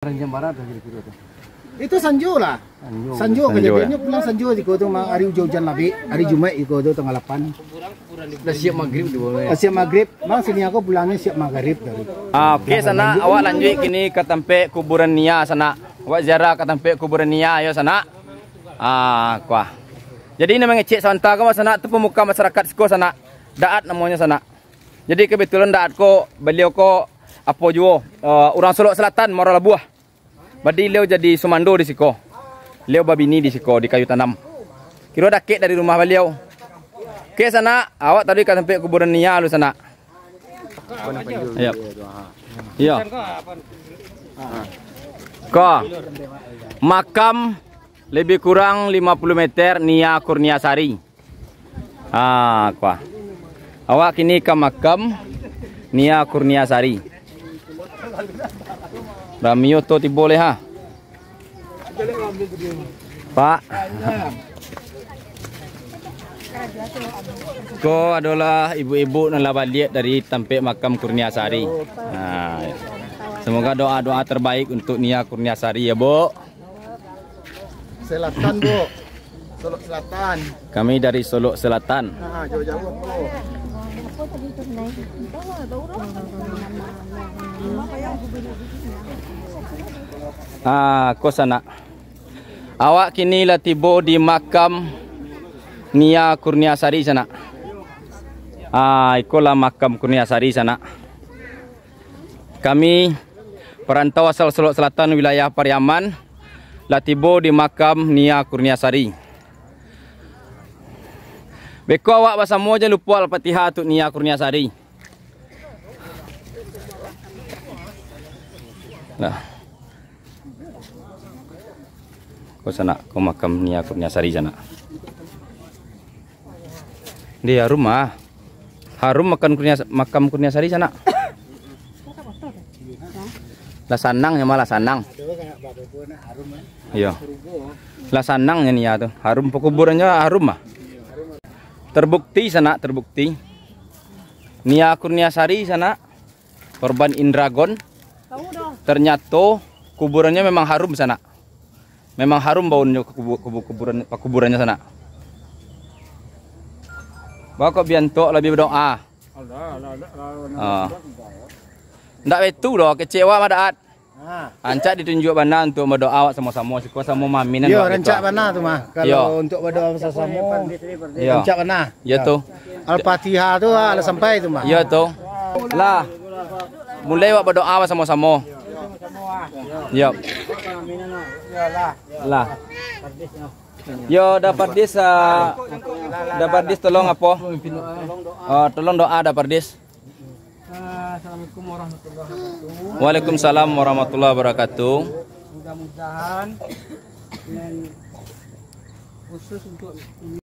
Jam barat kira-kira tuh. Itu Sanjo lah. Sanjo kejadiannya pulang Sanjo di kota hari hujan lebih hari Jumat di kota tanggal 8. Udah siap maghrib tuh. Siap maghrib. Mang sini aku pulangnya siap maghrib dari. Oke sana awak lanjut kini ke tempat kuburan Nia sana. Awak ziarah ke tempat kuburan Nia ayo sana. Kuah. Jadi ini mengecek santa ke sana tu pemuka masyarakat siko sana. Daat namanya sana. Jadi kebetulan daat ko beliau ko apa juo orang Solok Selatan Muara Labuah. Badi leo jadi sumando di siko. Leo babini di siko di kayu tanam. Kira dah kek dari rumah beliau. Ke sana awak tadi ke tempat kuburan Nia lu sana. Iya. Iya. Ko. Makam lebih kurang 50 meter Nia Kurniasari. Kuah. Awak kini ke makam Nia Kurniasari. Ramio to ti boleh ha. Pak. Ko adalah ibu-ibu yang balik dari tempat makam Kurniasari. Semoga doa-doa terbaik untuk Nia Kurniasari ya, Bu. Selatan, Bu. Solok Selatan. Kami dari Solok Selatan. Jauh-jauh, Bu. Ko sana. Awak kini lah tiba di makam Nia Kurniasari sana. Ikolah makam Kurniasari sana. Kami perantau asal Solok Selatan wilayah Pariaman lah tiba di makam Nia Kurniasari. Beko awak bersama aja lupa Al-Fatihah untuk Nia Kurniasari. Nah. Ko sana, ko makam Nia Kurniasari sana. Dia rumah. Harum makam Kurniasari sana. Lah sanangnya malah sanang. Iya. Lah sanangnya Nia tuh. Harum pekuburannya harum mah. Terbukti sana, terbukti. Nia Kurniasari sana korban Indragon. Ternyata kuburannya memang harum sana. Memang harum baunya kuburannya sana. Bawa kok bianto lebih berdoa. Ndak betul loh, kecewa madaat. Ancak ditunjuk bana untuk berdoa awak sama-sama siko sama maminan. Yo, rancak bana tuh mah. Kalau untuk berdoa sama-sama. Rancak bana. Ya tuh. Al-Fatihah tuh ala sampai itu mah. Ya tuh. Lah. Mulai awak berdoa sama-sama. Yo. Lah. Yo dapat dis tolong apa? Tolong doa dapat dis. Assalamualaikum warahmatullahi wabarakatuh. Waalaikumsalam warahmatullahi wabarakatuh. Mudah-mudahan khusus untuk